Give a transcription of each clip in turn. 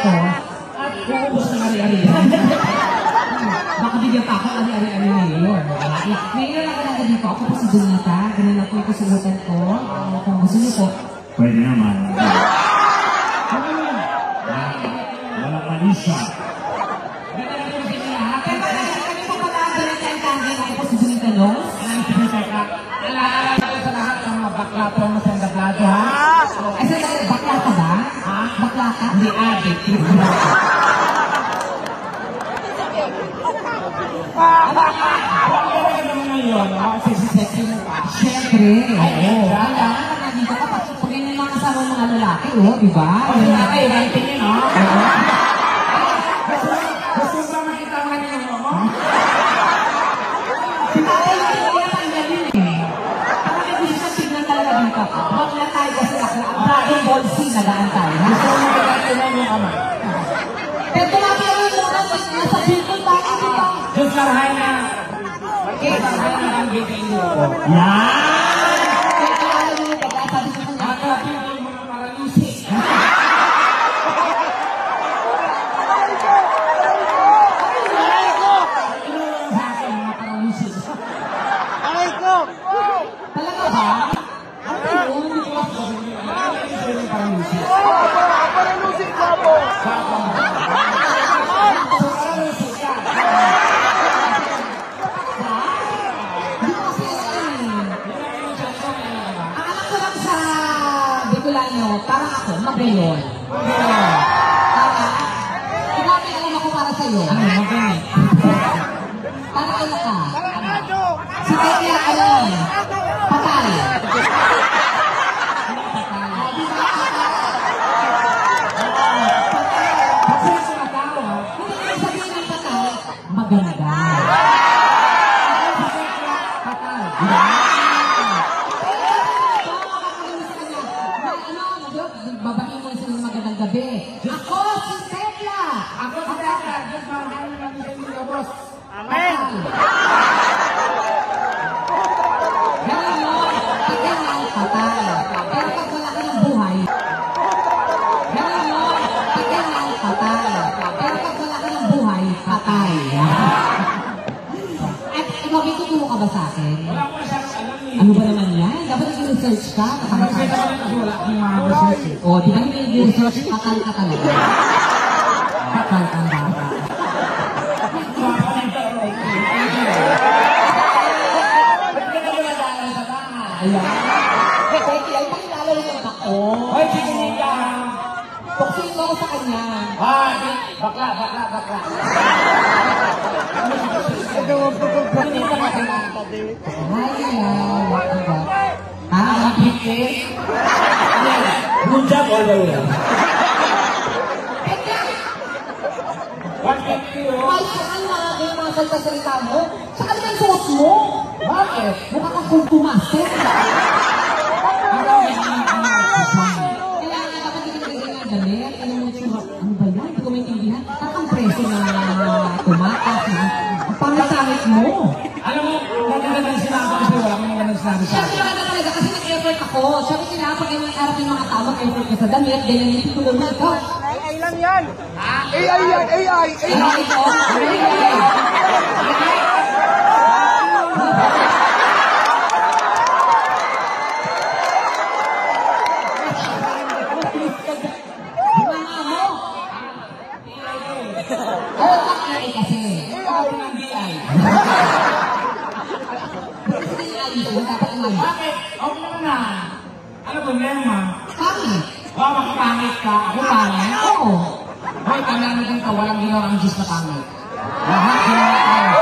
ko at uubos ng ari-ari. Baka bigyan pa ako ari-ari ngayon. Ngayon lang ako dito. Ako po si Donita. Ganun na po yung kasuotan ko. Kung gusto niyo po. Pwede naman. Walang manisa. Bakla po mo sa gablado, ha? Ay, bakla ka ba? Ha? Bakla ka? Hindi, adik. Bakla naman ngayon, kasi sisexy mo pa. Siyempre. Oo. Kaya, nandito ka, pag ganyan lang kasama mga lalaki, oh, di ba? Ang lalaki, gantin yun, no? Gusto ba makita ang kanina mo? Bakla tayo kasi ako. Ang Dragon Ball Z nagaan tayo. Gusto mo magkakailan yung ama? Pero tumatayo yung muna nasa billboard tayo, di ba? Diyos karahay na. Karahay na ang video ko. Yan! Kaya alam mo, sabi ko kanya. Nakapin ko yung mga paralysis. Talaga ba? Parang ako, magayon. Grabe alam ako para sa'yo. Ano, magayon? Parang ano ka? Si Tekla, ano? Patay. Maganda. Babatiin mo sa magandang gabi. Ako si Tekla! Ako si Tekla! Diyos mahal naman sa inyo, boss! Amen! Ganun mo, patay na ang patay. Pero pag wala ka ng buhay, ganun mo, patay na ang patay. Pero pag wala ka ng buhay, patay. At ikaw, may tuturo ka ba sa akin? Wala ko masyadong alam eh. Ano ba naman yan? Dapat nag-research ka. Kasi naman kasi wala akong mga research eh. O, di ba nag-research? Patay ka talaga. Patay ka ba? Ayan. Teki, ay pakilala rin yung ako. Hoy, chikinika! Buksin mo ako sa kanya. Bakla! Welcome back. Mapikit? Good job all the way. Teka! Bakit yun? Ay, saan mga mga salita mo? Saan ka yung suot mo? Bakit? Mukha kang kung tumasin. Kaya nga dapat hindi ka ganyan damit. Ano mo tsura? Ano ba yan? Hindi ko maintindihan. Takang preso na tumakas na. Ang pangit mo. Alam mo, maganda sinabi kasi wala kang maganda sinabi sa Siyempre akin. wala talaga kasi nag-effort ako. Siyempre sila, pag yung harap yung mga tao, mag-effort ka sa damit, ganyan yung tituloy na ikaw. AI lang yan! AI yan! AI! Ano ito? Mga mo! Oo, bakit kasi? Ako ng DI. Kasi yung ayos yun, dapat ang ayos. Bakit? Okay naman na. Ano problema? Pangit. Makapangit ka. Ako pangit? Oo. Hoy, tandaan mo dito, walang ginawa ang Diyos na pangit. Lahat ginawa tayo.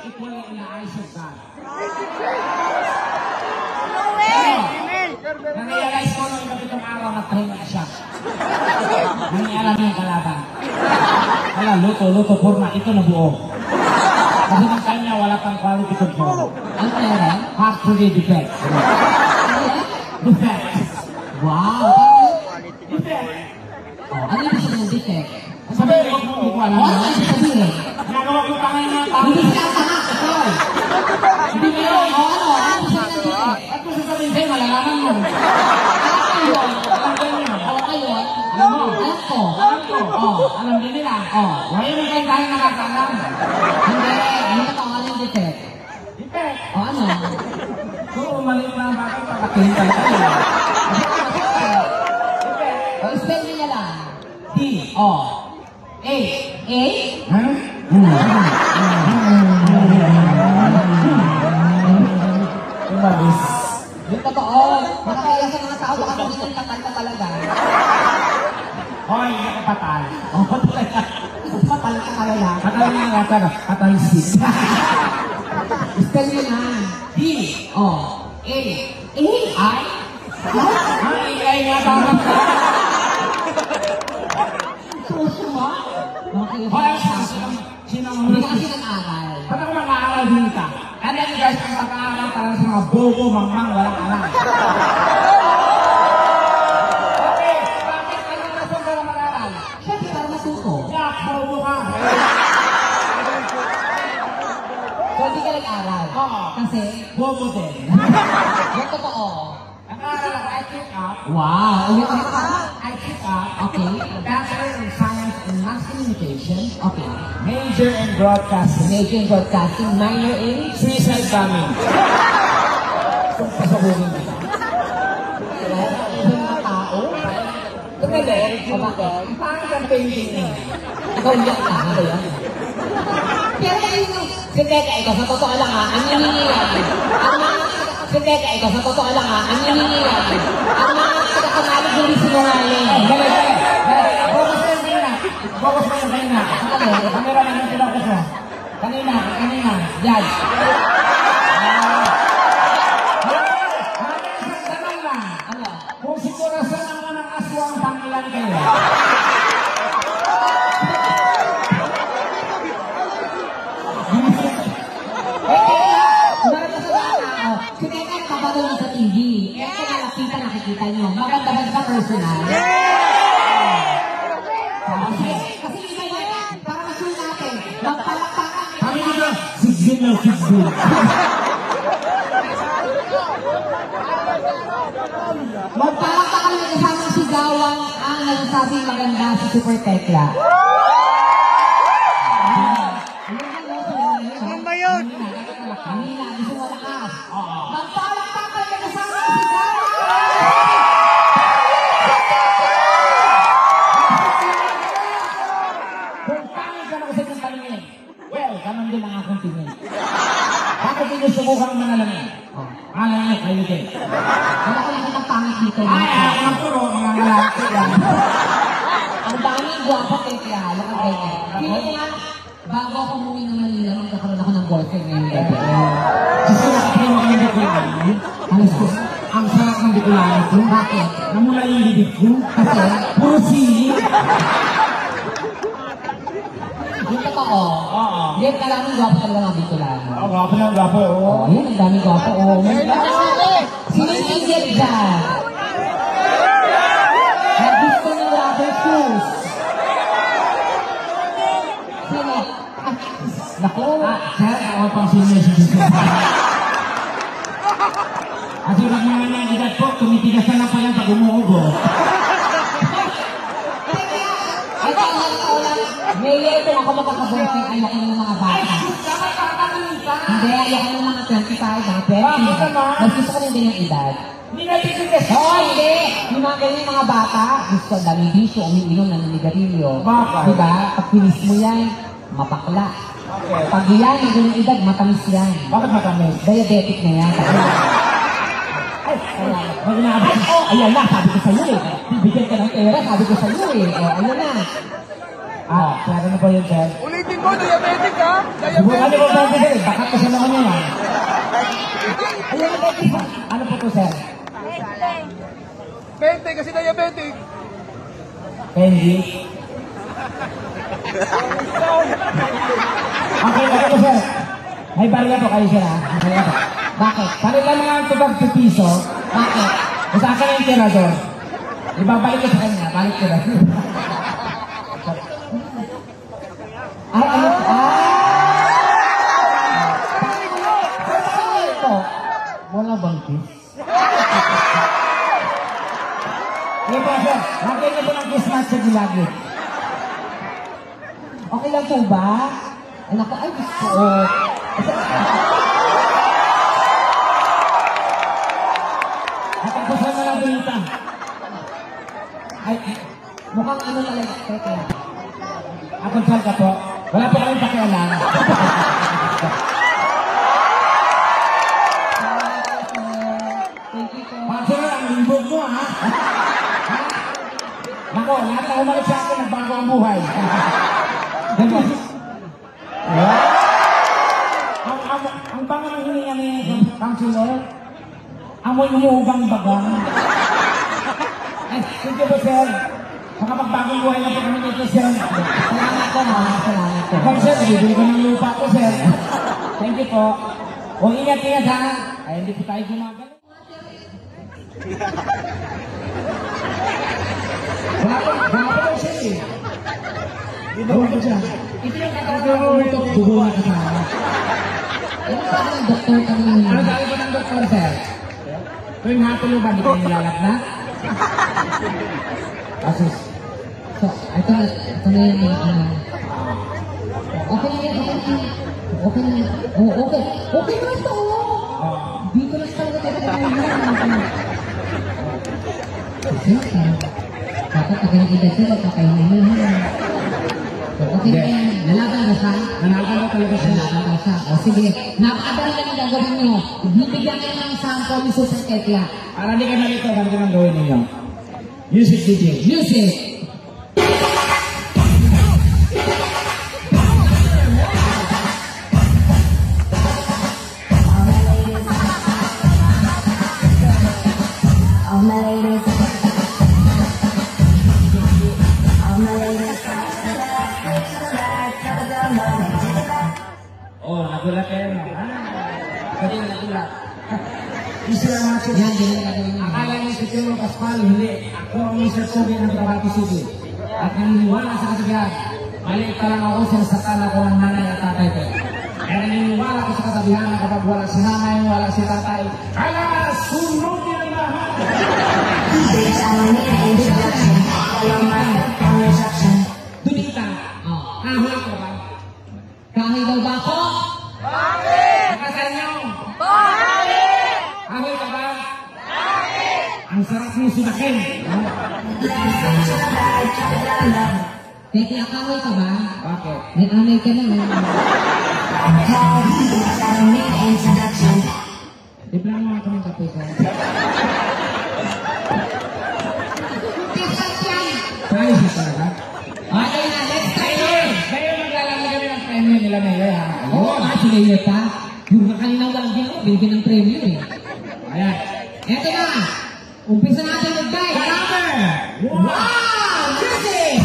Equally in the eyes of God. Na-realize ko nung kapitong araw na pahinga siya. Nangyala niya yung kalaban. Wala, luto, purma, ito na buo. Kasi ng kanya, wala pang quality control. Ang pera? Factory defect. Defect. Wow! Defect. Ano yung gusto ng defect? Sabihin ko, hindi ko alam. Ano ang sasabihin? Ginagawa ko tangay na tao. Hindi ka tanga, ikaw. Hindi mo yun. O ano? Ano ang gusto ng defect? At kung sasabihin sa'yo, malalaman mo. Alam kayo. Alam ko yun. Alam kayo. Alam din nila. Wala yung kayo tayo nakakalam. Hindi, hindi na pangalan yung defect. Defect. Ano? Kung umalit na ang bakit, pakatingin tayo tayo. Spell niya lang. D-O-A. A? Ha? Umalis. Yung totoo. Nakakaya sa mga tao, baka gusto yung tatal ka talaga. Hoy, hindi ka patay. Patay ka. Patay ka talaga. Patay nga nga tayo. Patay si. Spell niya lang. D-O-A. A? Ay, ay nga tama ka. Suso mo? Okay, Hoy, Hindi sino ka kasi nag-aral. Ba't ako mag-aaral din ka? And then guys, ang pag-aaral talaga sa mga bobo, mangmang, walang alam. Okay, bakit anong rason ka na mag-aaral? Siyempre, para matuto. Yak, bobo ka. So, hindi ka nag-aral. Oo. Kasi, Bobo din. yung totoo. Nag-aaral ako, I pick up. Wow! Ulit ulit ka? I pick up. Okay. Bachelor in Science and Mass Communication. Okay. Major in Broadcasting. Major in broadcasting, minor in? Suicide bombing. Pasabugin kita. Yung mga tao? Tumalit. O bakit? Paano kang painting niya? Ikaw hindi ka na ba yan? Pero yung si Teka, ikaw sa totoo lang ha, ang naniniwag. Si Teka, ikaw sa totoo lang ha, ang naniniwag. Ang mga taga-kanalig hindi sinungaling. Dali. Focus mo yung kanina. Focus mo yung kanina. Kamera na yung focus mo. Kanina. Yan. Isang tanong lang. Ano? Kung si Corazon ang unang aswang, pangilan kayo? Meron ka sa bata. Si Teka, napapanood mo sa TV. Ito nalapitan, nakikita nyo. Maganda ba sa personal? Kasi iba yan. Para masul natin. Magpalakpakan. Kami dito, signal. Magpalakpakan na kasama si Gawang ang nagsasabing maganda si Super Tekla. Ano ba yun? Kanina, gusto mo lakas. Magpalakpakan na kasama si Gawang! Kung pangit ka na kasi ng paningin, well, ganun din ang akong tingin. Bakit hindi subukang manalamin? Alam niyo, kayo din. Wala ko nakitang pangit dito. Ako ng puro, mga lalaki lang. Ang daming guwapo Tekla. Alam ka ganyan. Hindi ko nga, bago ako umuwi ng Manila, magkakaroon ako ng boyfriend ngayon gabi. Gusto na kasi yung mga bikulan. Alas ko. Ang sarap ng bikulan ko. Bakit? Namula yung bibig ko. Kasi, Puro sili. yung totoo, Oo. hindi ka namin guwapo talaga ng Bicolano. Ang gwapo ng gwapo. Oh, yun, ang daming guwapo. Oh, my God. Sino yung Indian dyan? Na gusto ng rubber shoes. Sino? Naku. Sir, ako pang senior citizen. Kasi pag mga ng edad po, tumitigas na lang pa yan pag umuubo. Ito ang lang. Mayor, kung ako makakaboyfriend, ayoko ng mga bata. Dapat tatanungin ka. Hindi, ayoko ng mga 25, mga 20. Bakit naman? Mas gusto ko ng ganyang edad. Hindi na titigas. Oo, hindi. Yung mga ganyan mga bata, gusto ang daming bisyo, umiinom ng nanigarilyo. Bakit? Diba? Pag pinis mo yan, mapakla. Okay. Pag yan, ang ganyang edad, matamis yan. Bakit matamis? Diabetic na yan. Ay, may inaabot. Ayan na, sabi ko sa'yo eh. Bibigyan ka ng pera, sabi ko sa'yo eh. Oh, ayun na. Klaro na po yun, sir. Ulitin ko, diabetic ha? Subukan niyo po ba, sir? Bakat ko sa naman yun, ha? Ayun na, Ano po to, sir? 20 kasi diabetic. Candy? Okay, okay, sir. May barya po kayo, sir, ha? Barya po. Bakit? Palit lang mga tubag sa piso. Bakit? Sa akin yung tirador. Ibabalik ko sa kanya. Balik ko lang. Ay, ano? Ito. Wala bang kiss? Sige po, sir. Lagyan niyo po ng kiss match sa gilagid. Okay lang po ba? Ay, naku, ay, gusto ko. Natapusan na lang balita. Ay, mukhang ano talaga. Teka. Ako saan ka po? Wala po kayong pakialam. Thank you po. Paso na ang limbog mo, ha? Nako, lahat na umalis sa akin, nagbago ang buhay. Diba? Ang bango ng hininga ni Councilor, amoy umuugang bagang. Sige po, sir. Makapagbagong buhay na po kami dito, sir. Salamat po, ha? Salamat po. Kung sir, bibili ko ng lupa ko, sir. Thank you po. O ingat-ingat, ha? Ay, hindi po tayo gumagano. Wala po siya, eh. Wala po siya. Ito yung katawag dugo na kasama. Ano ba ang doktor kanina? Ano sabi po ng doktor, sir? Tuwing hapon ba, di ko nilalap na? Asus. So, ito na yung ano. Okay na yan, okay na yan. Okay na yan. Oh, okay. Okay na ito, oh. Dito lang talaga tayo kakainin. Kasi, dapat tagal ng edad siya, magkakainin mo. Okay na yan. Nalaban na siya. Nanagal na talaga siya. Nalaban na siya. O sige, napakadali lang yung gagawin nyo. Bibigyan kayo ng sample ni Susan Tekla. Para di ka nalito, ganito nang gawin ninyo. Music DJ. Music! All my ladies, all my ladies, Oh, nagulat kayo na. Kasi nagulat. Isa lang mga siya. Yan, din ang gagawin nyo. Akala niya si Tio Pascual, hindi. Ako ang Mr. Sobe ng Trabaho City. At naniniwala sa katabihan. Maliit pa lang ako, sinasakal ako ng nanay at tatay ko. Kaya naniniwala ko sa katabihan na kapag wala si nanay, wala si tatay, kailangan sunog niya ang lahat. bitch, I don't need an introduction. All of my stuff on instruction. Dunita, Oh. kahoy ko ba? Kahoy daw ba ako? Nakasal niyo? Kahoy ka ba? Ang sarap niyo sumakin. Tekla, kahoy ka ba? Bakit? May amay ka na. Bitch, I don't need an introduction. Di ba naman ako ng kape ko? Tisat yan! Kaya siya talaga? Okay na, let's try it! Ngayon maglalagay kami ng premyo nila Mayor, ha? Oo, sige yun pa. Yung kanina walang ginawa, bigyan ng premyo eh. Ayan. Eto na! Umpisa natin mag-guide! Number Wow! Music!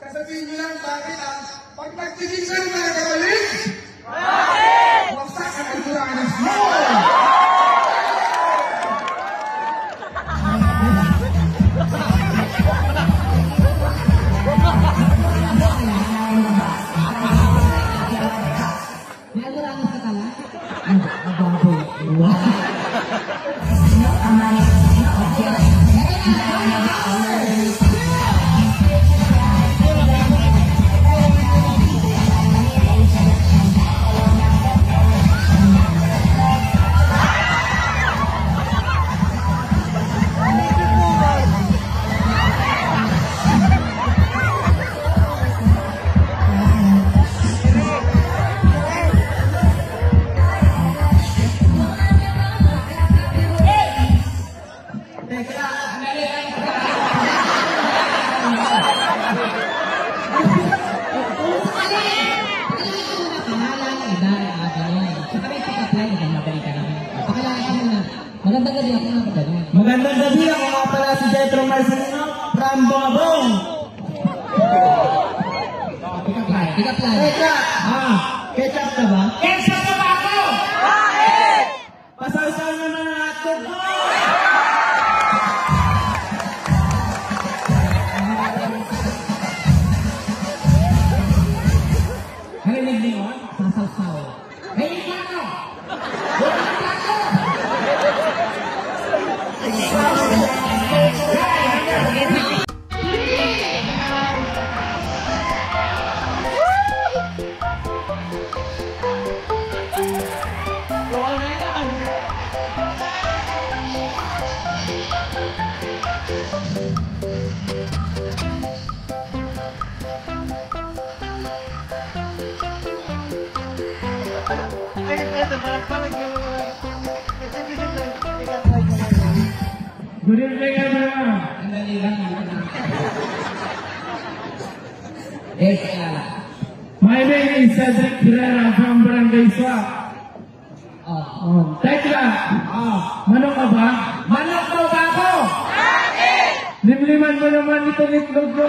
Sasabihin nyo lang bakit pag nagtigisan na nakabalik, waksak ang Alcuranas mo! May aluranas ka pala? Ang baboy. Wow! I'm not even, Magandang gabi ako nga ganun. Magandang gabi, ako nga pala si Jetro Marcelino from Bongabong. Pick up line. Pick up line. Ketchup ka ba? Ketchup ka ba ako? Bakit? Pasawsaw naman ang hotdog ko! Narinig niyo yun? Sasaw-saw. Hey, ikaw! Good evening, everyone. Andali lang. Eh, kaya. My name is Cedric Pereira from Barangay Swak. Tekla, manok ka ba? Manok mo ba ako? Bakit? Limliman mo naman ito itlog mo.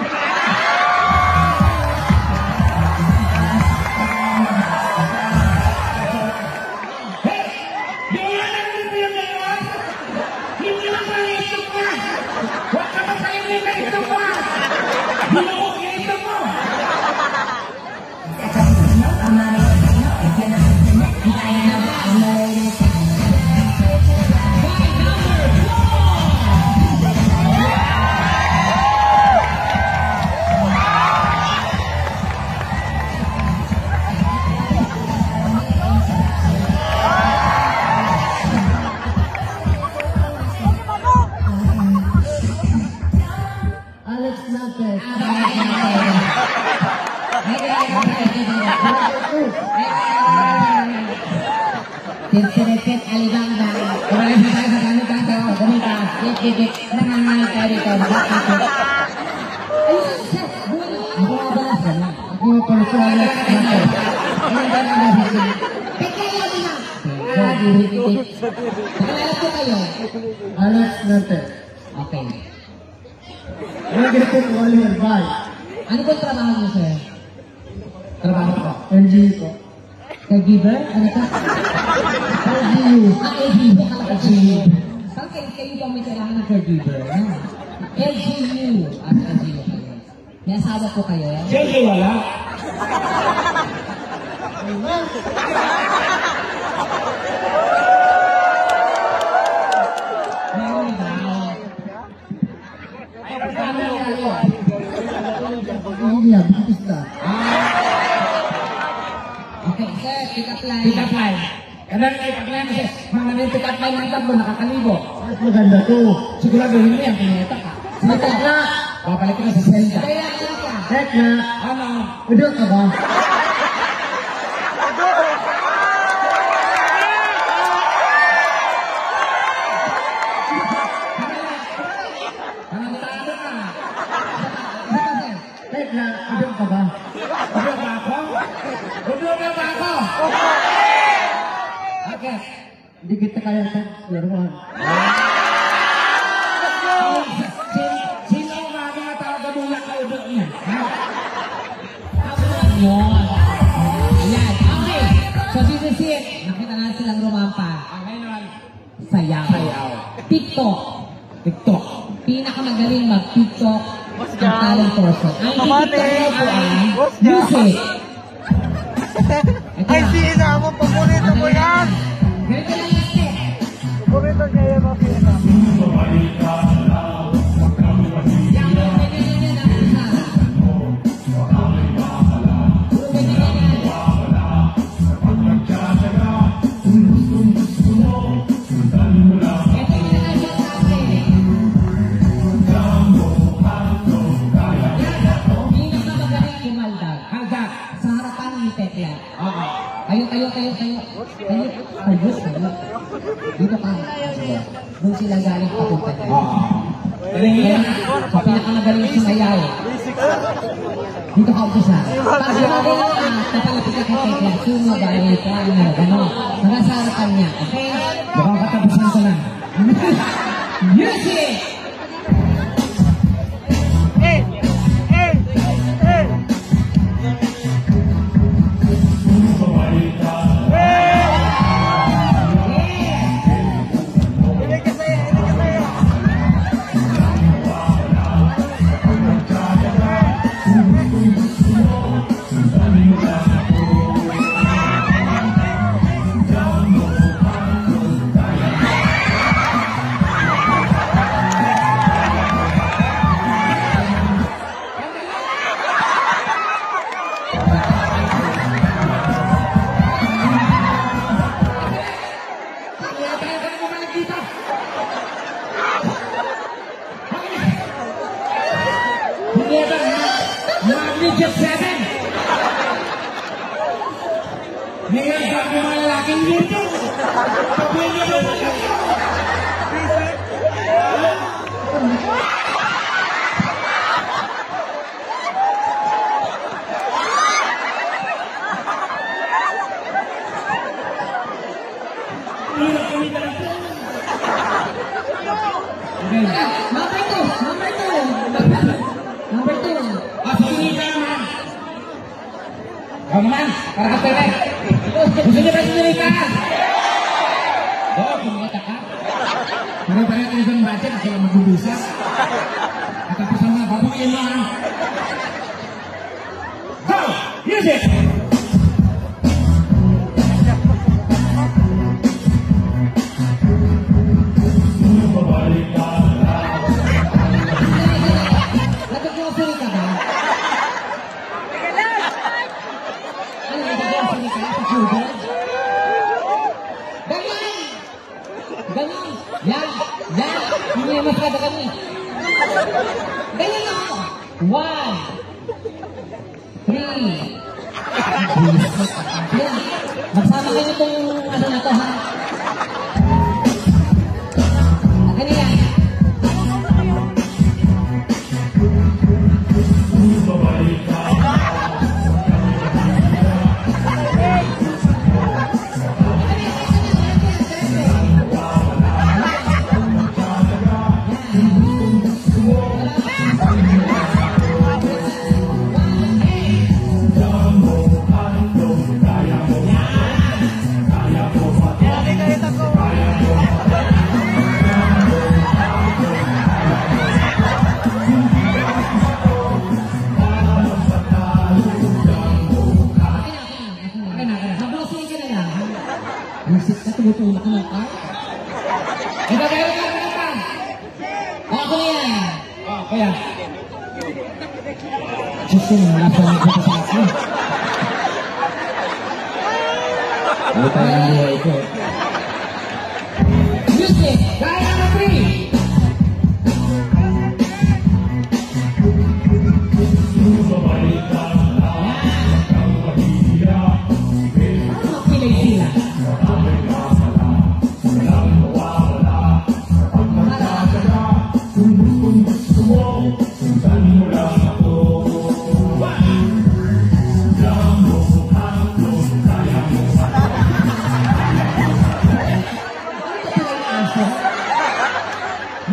Tinsireset alibanda. Kemarin saya kami tahu komika. Dikit nangangan dari kau. Ayo set bunyi. Aku balas sana. Aku persoalan nanti. Ini kan ada di sini. Kekaya dia. Jadi dikit. Kenal aku kayo. Alex nanti. Oke. Negative Oliver Bye. Ano po trabaho niyo sir? Trabaho ko. NG ko. Caregiver? Ano ka? LGU. LGU. LGU. Saan kayo ba may kailangan ng caregiver? LGU. LGU kayo. May asawa po kayo? Siyempre wala. Meron ba? Paano kayo? Hindi yan, bitis na. Okay, sir, pick up line. Pick up line. Kadang ay paglayan kasi, mga nang pick up line ng tatlo, nakakalibo. Mas maganda to. Siguraduhin mo yan, pineta ka. Tekla! Babalik ka na sa senda. Kaya ano ka? Tekla! Ano? Udo ka ba? Anong talo ka? Tekla, udo ka ba? Udo ba ako? Udo na ba ako? Okay. Hindi kita kaya sa laruan. Sino ang mga tao gabulang ka udo niya? Yun. Ayan, okay. So, this is it. Nakita natin silang rumampa. Okay naman. Sayaw. Sayaw. TikTok. TikTok. Pinakamagaling mag-TikTok ang talent person. Ang TikTok po ang music. Ito Ay, na. si Ina mo, paborito mo yan! Ganito lang yung step. Paborito niya yan, okay na. Yan, ganyan ang isa. Puro ganyan yan. Ito yung nasa sa akin. Pinakamagaling kumaldag. Hagdak. Sa harapan ni Tekla. Okay. Tayo. Dito ka. Doon sila galing papunta niya. Galing Kaya, yan. sa pinakamagaling sumayaw. Dito ka umpisa. Pag sinabi na napalapit ka kay Tekla, sumabay ka, gano'n. Nakasarapan niya, okay? Mukhang katapusan ko na. Music! Magnificent 7! Ngayon ba ang mga lalaking dito? Sabihin niyo ba na kayo? Number 2. Sige ka naman! Kamu man, para ka pere! Gusto niyo ba sinurita? Oo, kumita ka. Pare-pare tayo sa budget, sila magbubisa. At tapos ang mga babuyin mo, ha? Go! Music! Nag-grocery ka ba? Ano, nag-grocery ka sa sugar? Ganyan! Ganyan! Yan! Hindi may masyado kami. Ganyan ako! 1, 3. Yan. Magsama kayo itong ano na to, ha? Ganyan. Music ka, tumutulak ka ng car? Ito, kaya ka na! Ako na yan! Oh, kaya. Diyos ko, nasa na ko sa akin. Ano tayo ang buhay ko? Music! Kaya number 3! Pilay sila.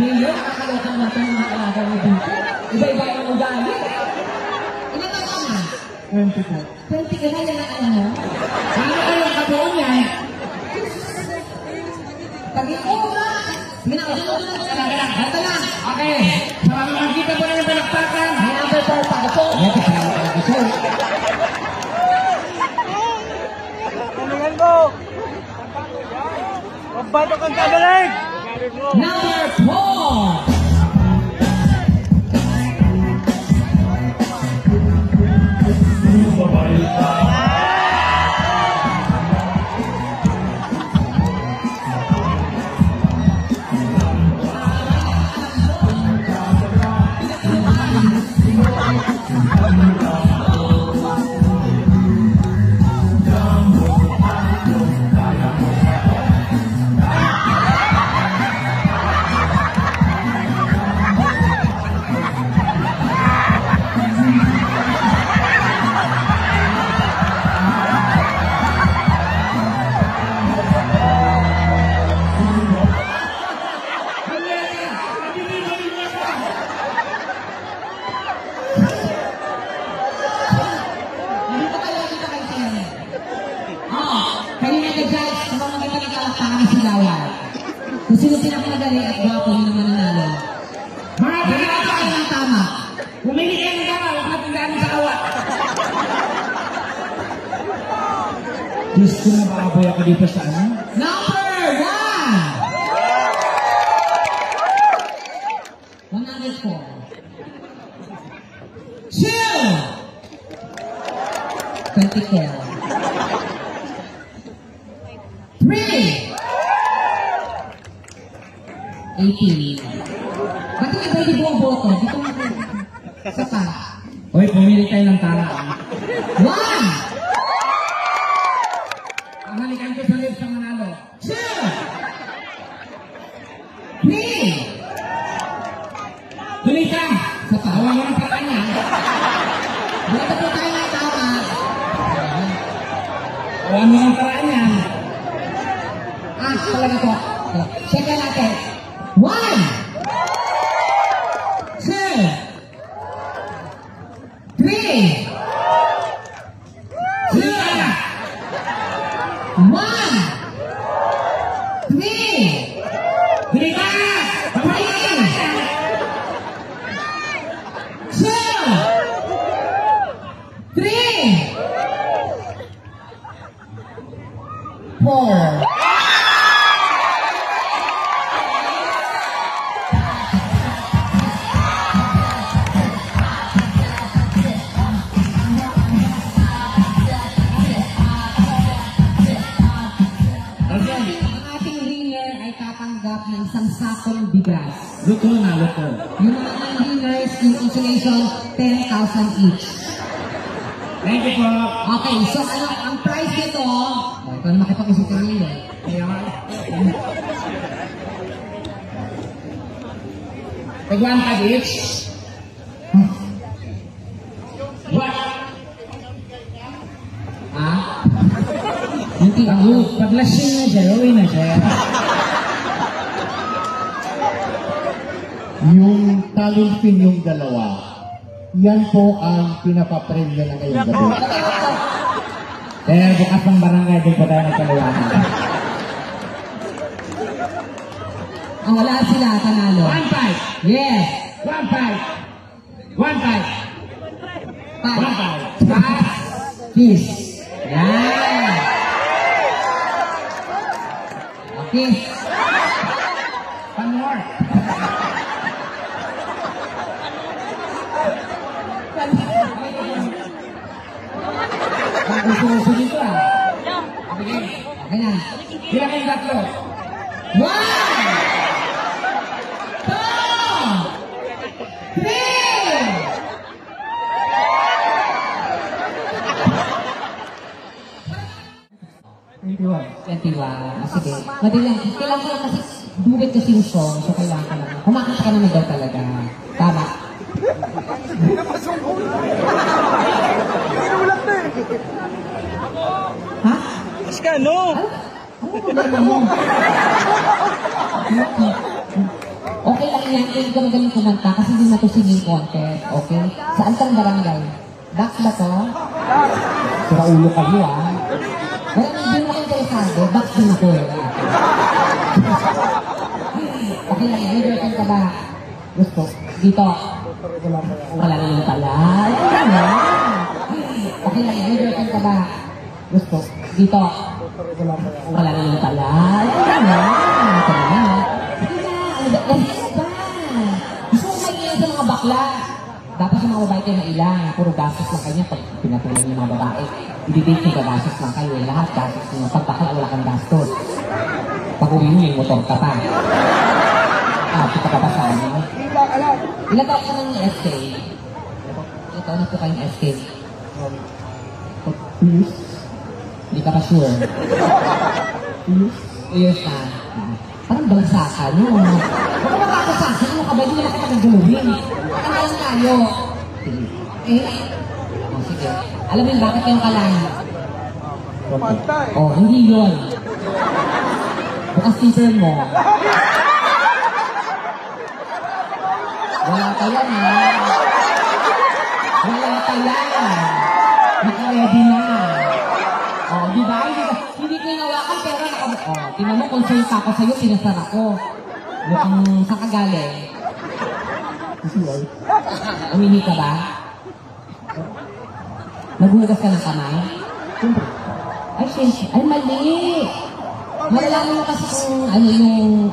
Ngayon, nakakalakan natin mga alaga mo dito. Iba-iba yung ugali. Ilan na ka na? 20 ka na yan ang ano mo? Ano kayong kabuon yan? Pag-iura! Minasunod na sa kanya. Hanta na! Okay, sa mga makikita po na yung palakpakan. May number 4 pa ito. Yan, kasi ako talaga gusto. Kailangan mo! Magbato kang kagaling! Number 4! nag-judge, sa mga magpapagkalaktakan na silawan. Kung sino pinakamagaling at gwapo, yun naman nanalo. Mga Bigyan kalabang! kayo ng tama. Pumili kayo ng tama, huwag natin daan sa kawa. Diyos ko na bakaboy ako dito sa ano? Number 1. 104. 2. 24. 3. 18. Ba't yung iba hindi buong boto? Dito nga po. Sa pa. Hoy, pumili tayo ng tama. 1. Ang halikan ko sa lips ang manalo. 2. 3. Tuloy ka! Sa pa. Hawa mo ng paraan niya. Dito po tayo ng tama. Hawa mo ng paraan niya. Talaga po. Check natin. 1. 2. 3. Tuloy ka! 1. 3. Tuloy ka! Pabalik ka! 2. 3. 4. Again, Ang ating winner ay tatanggap ng isang sakong bigas. luto na, luto. Yung mga winners, yung consolation, 10,000 each. Thank you po. Okay, so ano, ang price nito, ito na makipag-isip ka nyo eh. Kaya nga. Tag 1 tag each. What? Ha? Yung tingin mo. Pag lasing na siya, uwi na siya. Yung talipin yung dalawa, yan po ang pinapapremyo na ngayong gabi. Kaya bukas ng barangay, doon pa tayo nagkalawanan. Ang wala sila, tanalo. 1-5! Yes! 1-5! 1-5! 5. Pass. Kiss. Yan. Okay. One more! Ang gusto dito ah. Okay. Okay na. Bilang kayong tatlo. 1, 2, 3. 21. Sige. Madilang. Kailangan ko lang kasi duwit kasi yung song. So kailangan ka lang. Kumakanta ka naman daw talaga. Tama. Ha? Mas ka, no? Ano problema mo? Okay lang yan. Hindi ka magaling kumanta kasi hindi na to singing contest. Okay? Saan kang barangay? Dax ba to? Sira ulo kayo ah. Kaya hindi mo kayo interesado. Dax din ako eh. Okay lang yan. May girlfriend ka ba? Gusto. Dito. Wala na yung pala. Okay lang yan. May girlfriend ka ba? Gusto. Dito. Wala na yung pala. Ito na. Ano ba? Gusto mo maingay sa mga bakla. Dapat sa mga babae kayo mailang. Puro gastos lang kayo pag pinatulan yung mga babae. I-date nyo gastos lang kayo. Lahat gastos nyo. Pag bakla, wala kang gastos. Pag uwi nyo, yung motor ka pa. Kita ka pa sa amin. Ilan taon ka ng SK? Ilan taon na po kayong SK? Hindi ka pa sure. Years na. Parang balagsakan yun. Huwag ka makakasakin mo ka ba? Hindi naman ka mag-gawin. Ano lang tayo? Sige. Alam mo yun, bakit yung kalan? Hindi yun. Bukas teacher mo. Wala pa yan, ha? Wala pa yan. Naka-ready na. Di ba? Hindi Hindi ko hinawakan pero nakabuko. Tingnan mo, concern ka ako sa'yo, pinasar ako. Mukhang sa kagaling. Umihi ka ba? Naghugas ka ng kamay? Ay, shit. Ay, mali. Malalaman mo kasi kung yung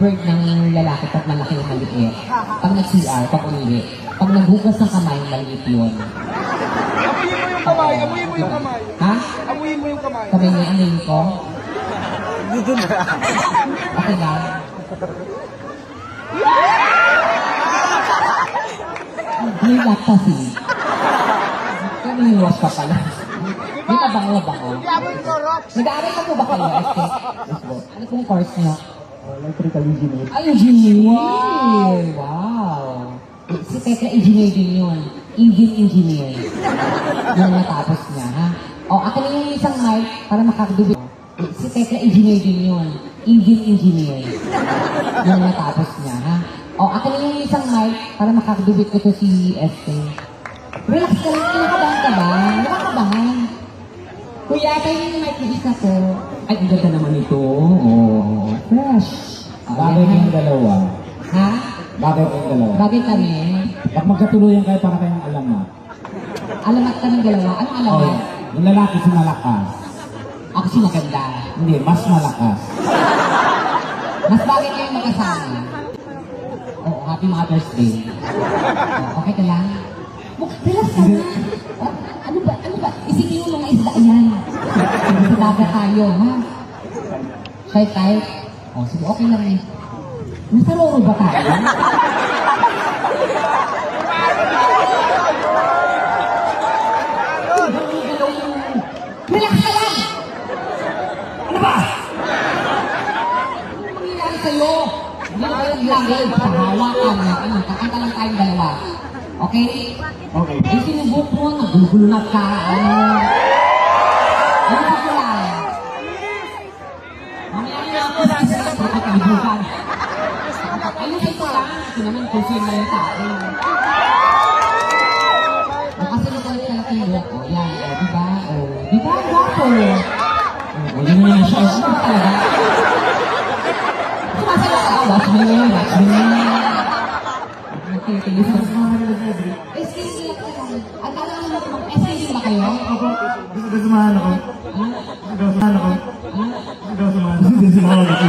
bird ng lalaki pag malaki yung maliit. Pag nag-CR, pag umihi. Pag naghugas ng kamay, maliit yun. Amuyin mo yung kamay. Ha? Amuyin mo yung kamay. Kamay niya, amuyin ko? Okay ba? May laptop eh. Kaya may wash ka pala. May kabango-bango. Nag-aaral ka po ba kayo? Ano pong course niyo? Electrical engineer. Ay, engineer! Wow! Si Tekla engineer din yun. Engine engineer. Yung natapos niya, ha? O, akin na yung isang mic para makakadubit. Si Tekla engineer din yun. Engine engineer. Yung natapos niya, ha? O, akin na yung isang mic para makakadubit ko to si SK. Relax ka lang. Kinakabahan ka ba? Nakakabahan. Kuya, tayo yung mic na isa ko. Ay, ang ganda naman ito. Oo, fresh. Bagay kayong dalawa. Ha? Bagay kayong dalawa. Bagay kami. Pag magkatuluyan kayo, para kayong alamat. Alamat kaming dalawa. Anong Oh, alamat? yung lalaki si malakas. Ako si maganda. Hindi, mas malakas. Mas bagay kayong magkasama. Oo, happy Mother's Day. Okay ka lang? Relax ka na. Ano ba? Isipin mo mga isda yan. Sa dagat tayo, ha? Shy type? O, sige, okay lang eh. Nasa roro ba tayo? Relax ka lang! Ano ba? Ano mangyayari sa'yo? Hindi na kayo lang sa hawakan na kakanta lang tayong dalawa. Okay? Okay. Eh, sinubok mo, nagugulunat ka, ano pa ko lang? Mamaya na ako sa kaibukan. Ayun ito lang, ito naman kung sino na yung tao. Kasi nagkalit ka lang yung buhok ko. Yan, diba? Diba, guwapo? Yun na siya. Ano ba talaga? Sumasala ka, watch me. Nagtitilis ka sa mga SKD lang ka lang. At alam mo naman, SKD ba kayo? Ako, nagkasamahan ako. Nagkasamahan ako. Nagkasamahan ako. Nagkasamahan ako.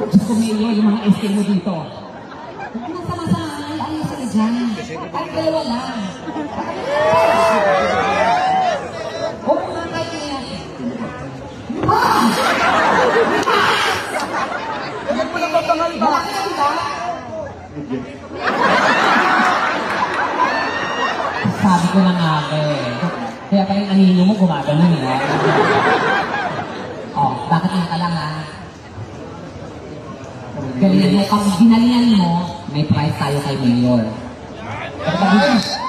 Diyos ko, Mayo, yung mga SK mo dito. Huwag mo sama-sama, ano sila dyan? Kahit dalawa lang. Huwag mo nga kahit niya. Yan mo na papangal ba? Malaki ka ba? Sabi ko na nga eh. Kaya pala yung anino mo gumagano eh. Oh, bakit nga ka lang ha? Galingan mo, pag ginalingan mo, may prize tayo kay Mayor.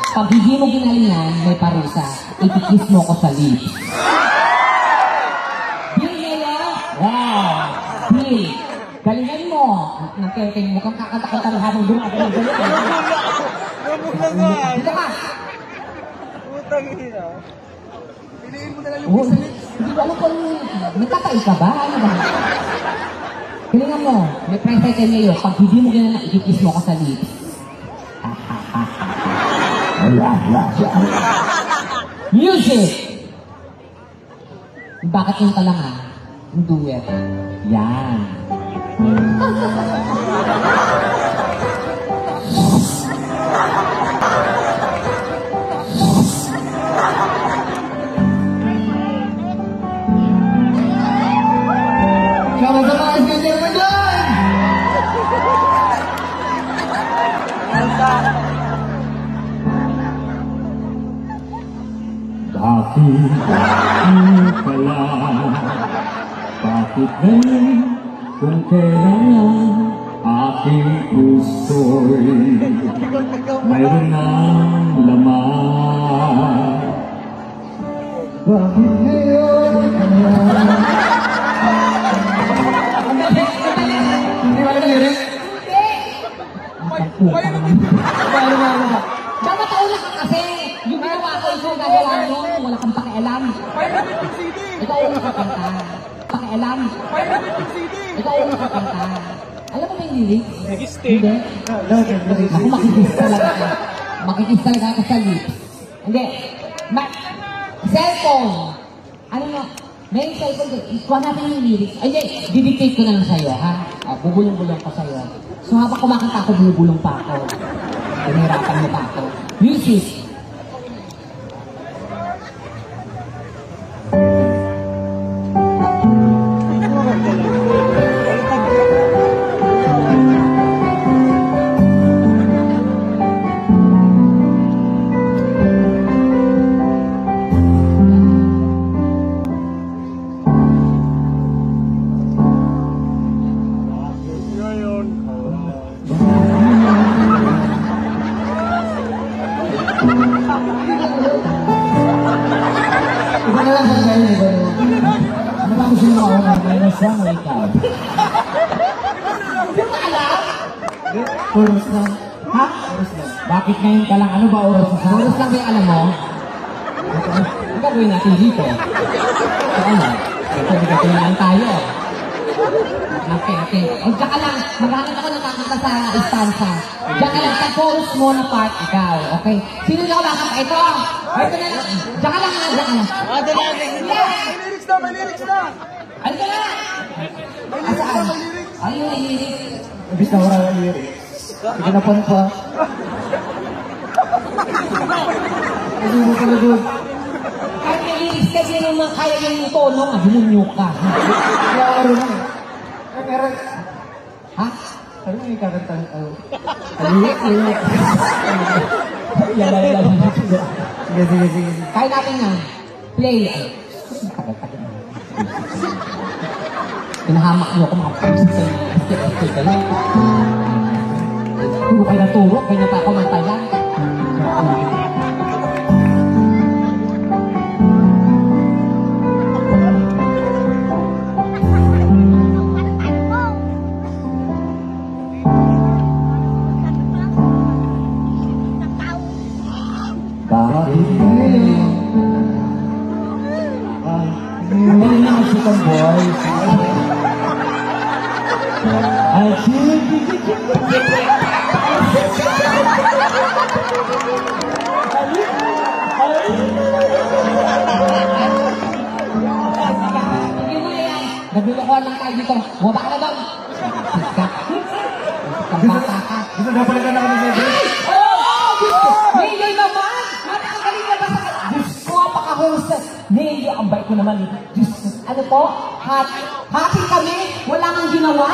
Pag hindi mo ginalingan, may parusa. Ikikiss mo ko sa lips. Bill, Mayor? Wow! Bill, galingan mo. Nagkaya mukhang kakanta-kanta na habang gumagano. Dito ka! Putang ina. Piliin mo na lang yung Oh, hindi ko alam kung nagtatay ka ba? Ano ba? Galingan mo, may price tayo kay Mayor. Pag hindi mo ginalingan, ikikiss mo ko sa lips. Music! Bakit yung talangan? Yung duet. Yan. Sama-sama SKD naman dyan! Bakit pala? Bakit ngayon kung kailan aking puso'y mayroon ng laman? Bakit ngayon kaya? Hindi ba yung lyric? Dapat taon lang kasi. Yung ginawa ko ikaw gagawa nun. Wala kang pakialam. Ikaw ang nakakanta. Pakialam. Ikaw ang nakakanta. Alam mo ba yung lyrics? Hindi. Ako makikis talaga ka. Makikis talaga ako sa lips. Hindi. Cellphone. Ano mo? May cellphone. Ikuha natin yung lyrics. Ay, hindi. Didictate ko na lang sa'yo, ha? Bubulong-bulong ko sa'yo. So habang kumakanta ako, bubulong pa ako. Pinahirapan mo pa ako. Music. Iba na lang sa ngayon, iba na lang. Ano ba gusto mo ako ng minus 1 o ikaw? Chorus lang. Ha? Bakit ngayon ka lang? Ano ba oras sa Oras lang ba yung alam mo? Ang gagawin natin dito? So ano? Ito lang tayo. Okay. O diyan ka lang. Maghanap ako ng kakanta sa istansa. Diyan ka lang. Sa chorus mo na part, ikaw. Okay? Sino niyo kakanta? Ito. Ito na lang. Diyan ka lang. Diyan ka lang. May lyrics na! Ano ka na? Asaan? Ayun yung lyrics. Ibig na wala yung lyrics. Sige na pa. Hindi mo pala doon. Kahit may lyrics kasi naman kaya yung tono nga, bumunyo ka. Kaya ako rin lang. Meron. Ha? Sabi mo yung kakanta. Lyrics. Sige. Kaya natin na. Play. Pinahamak niyo ako mga pagsit sa step kayo. Turo kayo na turo, kayo na pa ako ng tayan. Hindi na magsikang boys. Ay, Naglulukuhan lang tayo dito. Bumaba ka na doon. Sikat. Kambata ka. Gusto na pala na kami sa Mayor naman! Napakagaling na ba sa... Diyos ko, apaka-hosted. Mayor, ang bait ko naman. Diyos ko. Ano po? Happy kami? Wala kang ginawa?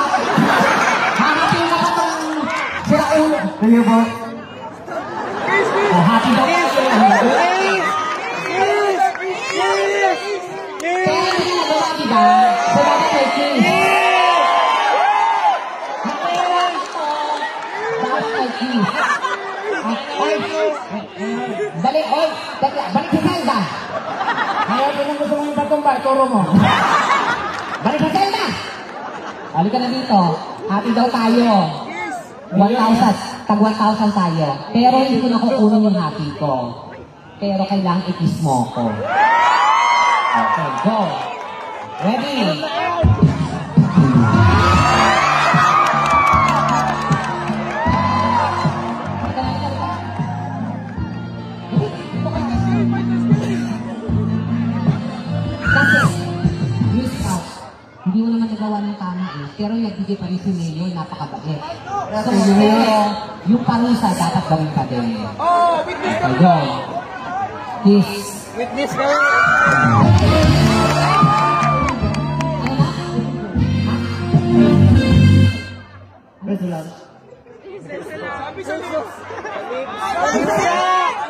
Happy na ka ng siraulo. Kaya ba? Happy daw. Kaya hindi na nagawa, diba? Sa dati kay Kiss. Dapat kay Kiss. Dali, oy! Balik sa Zelda! ayaw ko nang gusto mo yung patumba. Turo mo. Balik sa Zelda! Halika na dito. Happy daw tayo. 1,000. Tag 1,000 tayo. Pero hindi ko nakukunin yung happy ko. Pero kailangan i-kiss mo ako. Okay, go. Ready? Kasi, use up. Hindi mo naman nagawa ng tama eh. Pero nagbigay pa rin si Mayor, napakabait. So, yung parusa dapat gawin pa din. Okay, go. Kiss. Witness kayo. Beso lang. Sabi sa lips!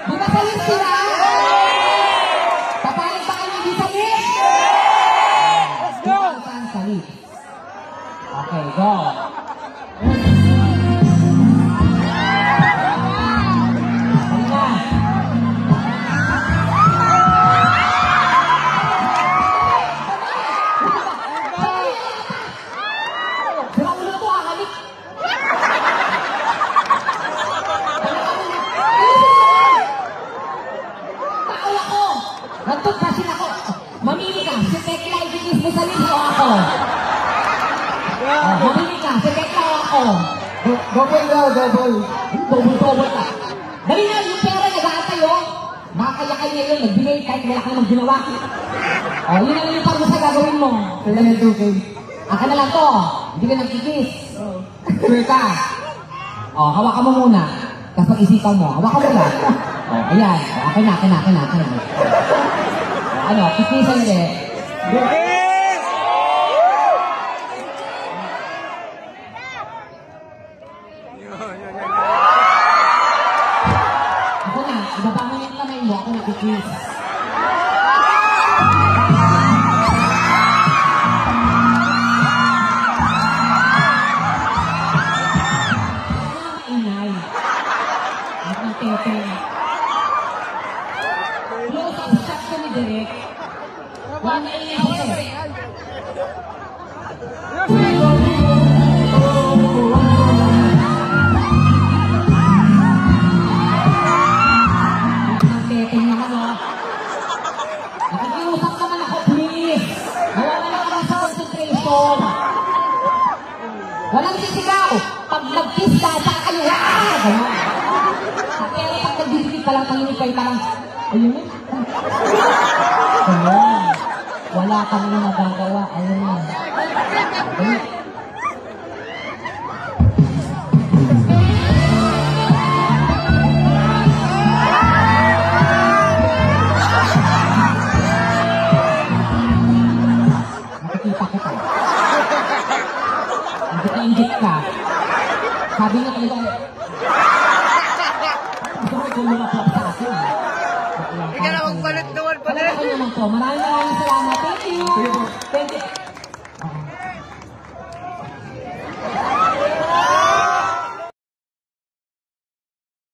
Di ba salit sila? Papalit ba kayo hindi salit? Let's go! Saan salit? Okay, go. Halika. Sira ulo na to, halik. Nagtutbrush ako. Mamili ka, si Tekla ibigis mo sa lips o ako? Mamili ka, si Tekla o ako? Double daw, double. Double ka. Dali na, yung pera nag-aantay o. Makakaya-kaya yun, nagbigay kahit wala kang ginawa. Yun ang yung parang sa gagawin mo. Kaya na 2K. Akin na lang to, hindi ka nagkikis. Sure ka. Hawakan mo muna. Tapos pag-isipan mo, hawakan mo lang. Ayan. Akin na. Kikisan din. Ako na, ibaba mo yung kamay mo, ako nagkikis. Inay. At ang tete. Close up shot ko ni Derek. Wala na inay ko sa'yo. Ang tete naman o. Nakikiusap naman ako, please. Nawala na naman sa concentration. Walang sisigaw. Pag nag-kiss ka, saka kayo, gano'n. Pero pag nag-didikit ka lang, panginikay ka lang, ayun eh. Gano'n. Wala kang nagagawa, ayun na. Okay. Nakikita kita. Ingit ka. Sabi nga talaga, gusto ko kung lumapap sa akin. Hindi ka na magpalit naman pa Maraming salamat. Thank you.